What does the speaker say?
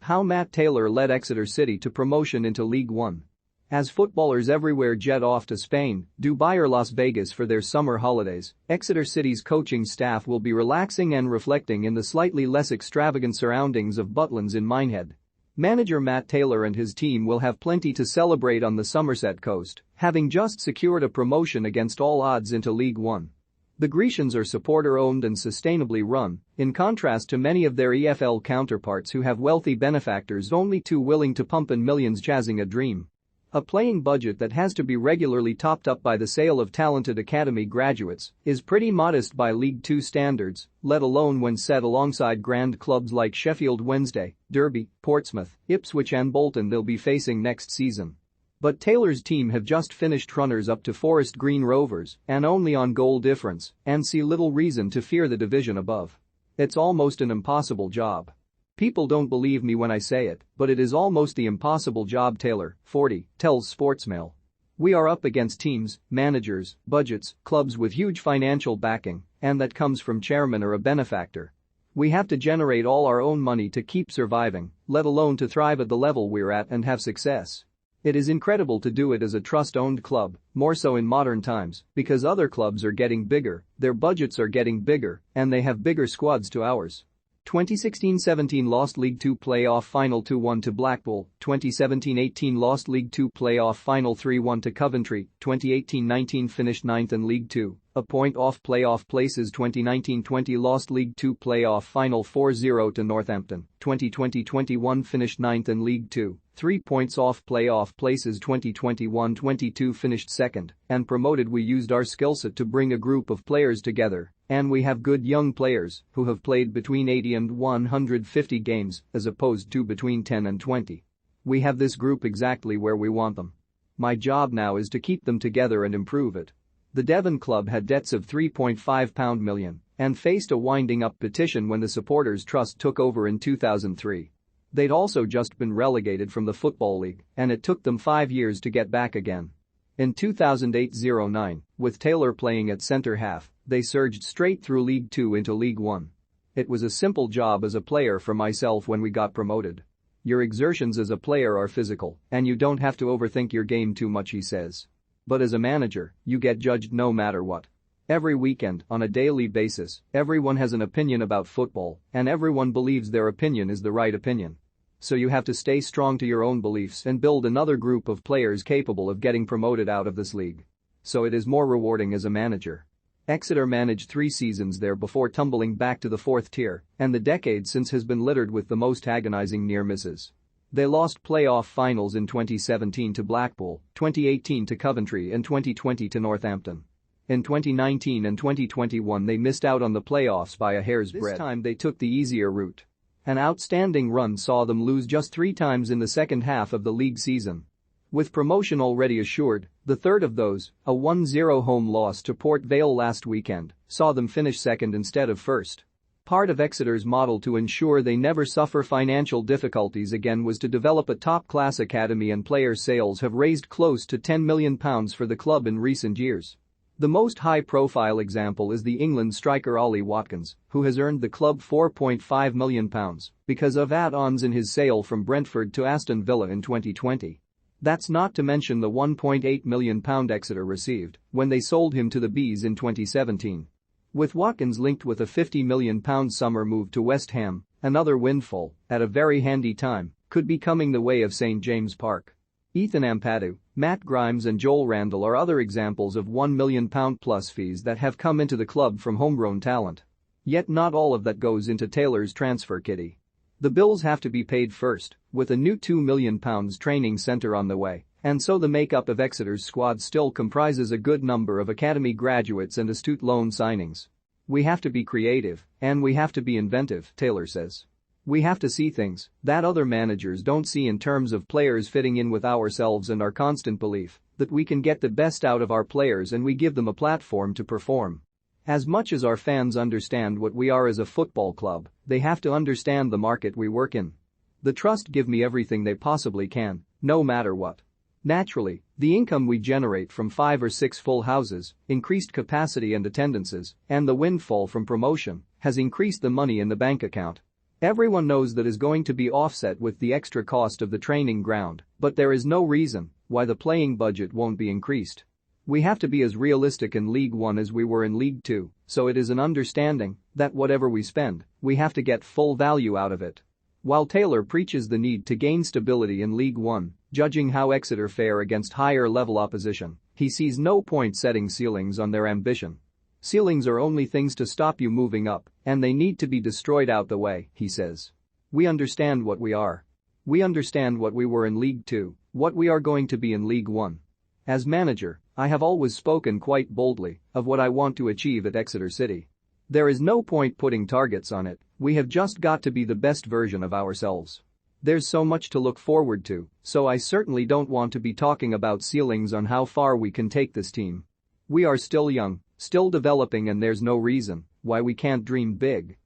How Matt Taylor led Exeter City to promotion into League One. As footballers everywhere jet off to Spain, Dubai or Las Vegas for their summer holidays, Exeter City's coaching staff will be relaxing and reflecting in the slightly less extravagant surroundings of Butlins in Minehead. Manager Matt Taylor and his team will have plenty to celebrate on the Somerset coast, having just secured a promotion against all odds into League One. The Grecians are supporter-owned and sustainably run, in contrast to many of their EFL counterparts who have wealthy benefactors only too willing to pump in millions chasing a dream. A playing budget that has to be regularly topped up by the sale of talented academy graduates is pretty modest by League Two standards, let alone when set alongside grand clubs like Sheffield Wednesday, Derby, Portsmouth, Ipswich and Bolton they'll be facing next season. But Taylor's team have just finished runners-up to Forest Green Rovers and only on goal difference and see little reason to fear the division above. It's almost an impossible job. People don't believe me when I say it, but it is almost the impossible job, Taylor, 40, tells Sportsmail. We are up against teams, managers, budgets, clubs with huge financial backing, and that comes from chairman or a benefactor. We have to generate all our own money to keep surviving, let alone to thrive at the level we're at and have success. It is incredible to do it as a trust-owned club, more so in modern times, because other clubs are getting bigger, their budgets are getting bigger, and they have bigger squads to ours. 2016-17 lost League Two playoff final 2-1 to Blackpool, 2017-18 lost League Two playoff final 3-1 to Coventry, 2018-19 finished 9th in League Two, a point off playoff places. 2019-20 lost League Two playoff final 4-0 to Northampton, 2020-21 finished 9th in League Two, 3 points off playoff places. 2021-22 finished 2nd and promoted. We used our skillset to bring a group of players together, and we have good young players who have played between 80 and 150 games as opposed to between 10 and 20. We have this group exactly where we want them. My job now is to keep them together and improve it. The Devon club had debts of £3.5 million and faced a winding-up petition when the Supporters Trust took over in 2003. They'd also just been relegated from the Football League, and it took them 5 years to get back again. In 2008-09, with Taylor playing at centre-half, they surged straight through League Two into League One. It was a simple job as a player for myself when we got promoted. Your exertions as a player are physical, and you don't have to overthink your game too much, he says. But as a manager, you get judged no matter what. Every weekend, on a daily basis, everyone has an opinion about football, and everyone believes their opinion is the right opinion. So you have to stay strong to your own beliefs and build another group of players capable of getting promoted out of this league. So it is more rewarding as a manager. Exeter managed 3 seasons there before tumbling back to the 4th tier, and the decade since has been littered with the most agonizing near misses. They lost playoff finals in 2017 to Blackpool, 2018 to Coventry and 2020 to Northampton. In 2019 and 2021 they missed out on the playoffs by a hair's breadth. This time they took the easier route. An outstanding run saw them lose just 3 times in the second half of the league season. With promotion already assured, the third of those, a 1-0 home loss to Port Vale last weekend, saw them finish 2nd instead of 1st. Part of Exeter's model to ensure they never suffer financial difficulties again was to develop a top-class academy, and player sales have raised close to £10 million for the club in recent years. The most high-profile example is the England striker Ollie Watkins, who has earned the club £4.5 million because of add-ons in his sale from Brentford to Aston Villa in 2020. That's not to mention the £1.8 million Exeter received when they sold him to the Bees in 2017. With Watkins linked with a £50 million summer move to West Ham, another windfall, at a very handy time, could be coming the way of St James Park. Ethan Ampadu, Matt Grimes and Joel Randall are other examples of £1 million plus fees that have come into the club from homegrown talent. Yet not all of that goes into Taylor's transfer kitty. The bills have to be paid first, with a new £2 million training centre on the way, and so the makeup of Exeter's squad still comprises a good number of academy graduates and astute loan signings. We have to be creative, and we have to be inventive, Taylor says. We have to see things that other managers don't see in terms of players fitting in with ourselves and our constant belief that we can get the best out of our players, and we give them a platform to perform. As much as our fans understand what we are as a football club, they have to understand the market we work in. The Trust give me everything they possibly can, no matter what. Naturally, the income we generate from 5 or 6 full houses, increased capacity and attendances, and the windfall from promotion has increased the money in the bank account. Everyone knows that is going to be offset with the extra cost of the training ground, but there is no reason why the playing budget won't be increased. We have to be as realistic in League One as we were in League Two, so it is an understanding that whatever we spend, we have to get full value out of it. While Taylor preaches the need to gain stability in League One, judging how Exeter fare against higher-level opposition, he sees no point setting ceilings on their ambition. Ceilings are only things to stop you moving up, and they need to be destroyed out the way, he says. We understand what we are. We understand what we were in League Two, what we are going to be in League One. As manager, I have always spoken quite boldly of what I want to achieve at Exeter City. There is no point putting targets on it, we have just got to be the best version of ourselves. There's so much to look forward to, so I certainly don't want to be talking about ceilings on how far we can take this team. We are still young, still developing, and there's no reason why we can't dream big.